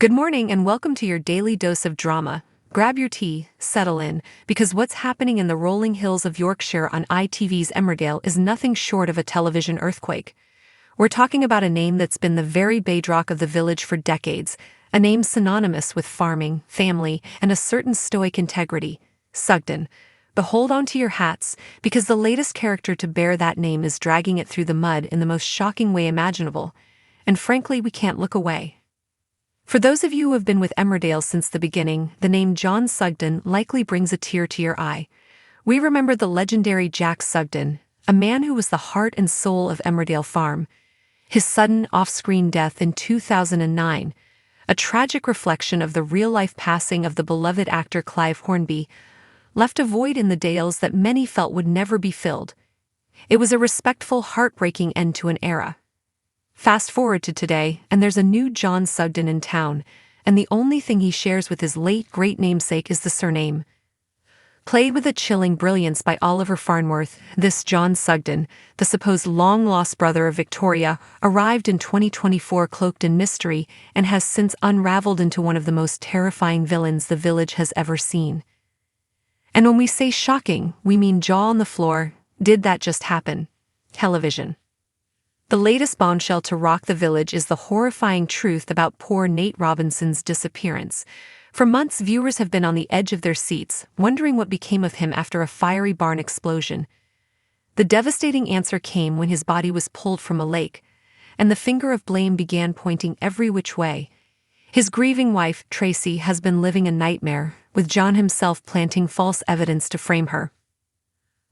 Good morning and welcome to your daily dose of drama. Grab your tea, settle in, because what's happening in the rolling hills of Yorkshire on ITV's Emmerdale is nothing short of a television earthquake. We're talking about a name that's been the very bedrock of the village for decades, a name synonymous with farming, family, and a certain stoic integrity, Sugden. But hold on to your hats, because the latest character to bear that name is dragging it through the mud in the most shocking way imaginable. And frankly, we can't look away. For those of you who have been with Emmerdale since the beginning, the name John Sugden likely brings a tear to your eye. We remember the legendary Jack Sugden, a man who was the heart and soul of Emmerdale Farm. His sudden off-screen death in 2009, a tragic reflection of the real-life passing of the beloved actor Clive Hornby, left a void in the Dales that many felt would never be filled. It was a respectful, heartbreaking end to an era. Fast forward to today, and there's a new John Sugden in town, and the only thing he shares with his late great namesake is the surname. Played with a chilling brilliance by Oliver Farnworth, this John Sugden, the supposed long-lost brother of Victoria, arrived in 2024 cloaked in mystery and has since unraveled into one of the most terrifying villains the village has ever seen. And when we say shocking, we mean jaw on the floor. Did that just happen? Television. The latest bombshell to rock the village is the horrifying truth about poor Nate Robinson's disappearance. For months, viewers have been on the edge of their seats, wondering what became of him after a fiery barn explosion. The devastating answer came when his body was pulled from a lake, and the finger of blame began pointing every which way. His grieving wife, Tracy, has been living a nightmare, with John himself planting false evidence to frame her.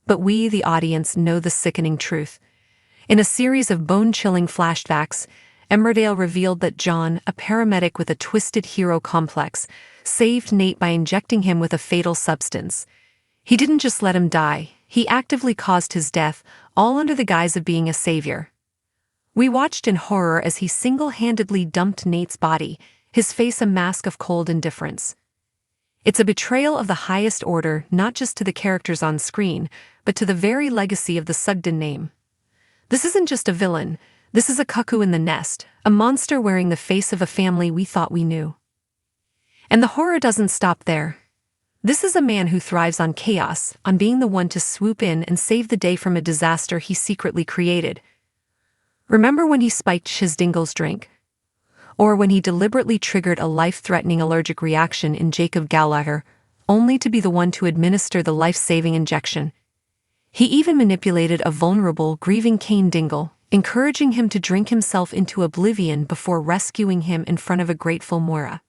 But we, the audience, know the sickening truth. In a series of bone-chilling flashbacks, Emmerdale revealed that John, a paramedic with a twisted hero complex, saved Nate by injecting him with a fatal substance. He didn't just let him die, he actively caused his death, all under the guise of being a savior. We watched in horror as he single-handedly dumped Nate's body, his face a mask of cold indifference. It's a betrayal of the highest order, not just to the characters on screen, but to the very legacy of the Sugden name. This isn't just a villain, this is a cuckoo in the nest, a monster wearing the face of a family we thought we knew. And the horror doesn't stop there. This is a man who thrives on chaos, on being the one to swoop in and save the day from a disaster he secretly created. Remember when he spiked Dingle's drink? Or when he deliberately triggered a life-threatening allergic reaction in Jacob Gallagher, only to be the one to administer the life-saving injection? He even manipulated a vulnerable, grieving Aaron Dingle, encouraging him to drink himself into oblivion before rescuing him in front of a grateful Moira.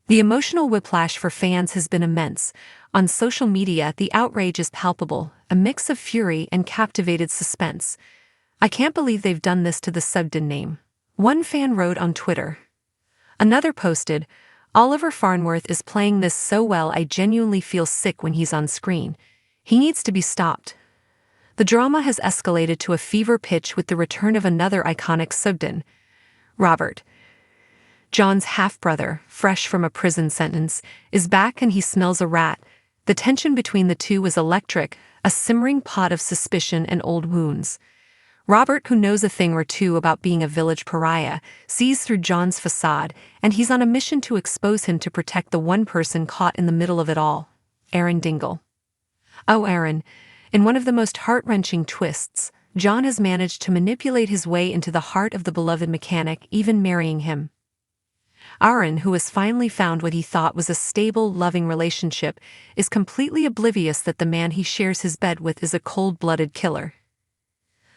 The emotional whiplash for fans has been immense. On social media, the outrage is palpable, a mix of fury and captivated suspense. "I can't believe they've done this to the Sugden name," one fan wrote on Twitter. Another posted, "Oliver Farnworth is playing this so well I genuinely feel sick when he's on screen. He needs to be stopped." The drama has escalated to a fever pitch with the return of another iconic Sugden, Robert. John's half-brother, fresh from a prison sentence, is back and he smells a rat. The tension between the two is electric, a simmering pot of suspicion and old wounds. Robert, who knows a thing or two about being a village pariah, sees through John's facade, and he's on a mission to expose him to protect the one person caught in the middle of it all, Aaron Dingle. Oh, Aaron. In one of the most heart-wrenching twists, John has managed to manipulate his way into the heart of the beloved mechanic, even marrying him. Aaron, who has finally found what he thought was a stable, loving relationship, is completely oblivious that the man he shares his bed with is a cold-blooded killer.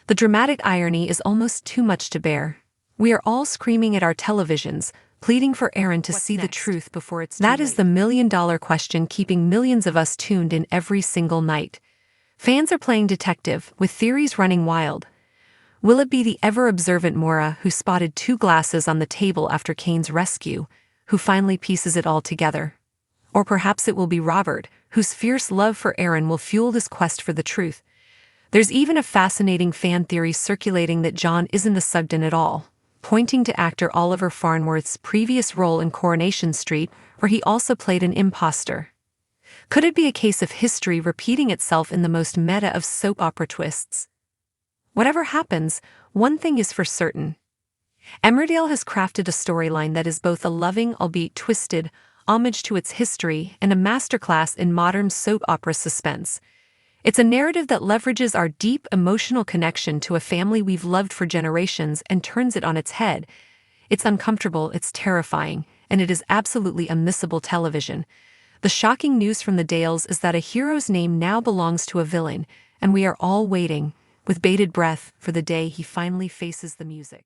The dramatic irony is almost too much to bear. We are all screaming at our televisions, pleading for Aaron to see the truth before it's too late. That is the million-dollar question keeping millions of us tuned in every single night. Fans are playing detective, with theories running wild. Will it be the ever-observant Moira who spotted 2 glasses on the table after Kane's rescue, who finally pieces it all together? Or perhaps it will be Robert, whose fierce love for Aaron will fuel this quest for the truth. There's even a fascinating fan theory circulating that John isn't the Sugden at all, pointing to actor Oliver Farnworth's previous role in Coronation Street, where he also played an imposter. Could it be a case of history repeating itself in the most meta of soap opera twists? Whatever happens, one thing is for certain. Emmerdale has crafted a storyline that is both a loving, albeit twisted, homage to its history and a masterclass in modern soap opera suspense. It's a narrative that leverages our deep emotional connection to a family we've loved for generations and turns it on its head. It's uncomfortable, it's terrifying, and it is absolutely unmissable television. The shocking news from the Dales is that a hero's name now belongs to a villain, and we are all waiting, with bated breath, for the day he finally faces the music.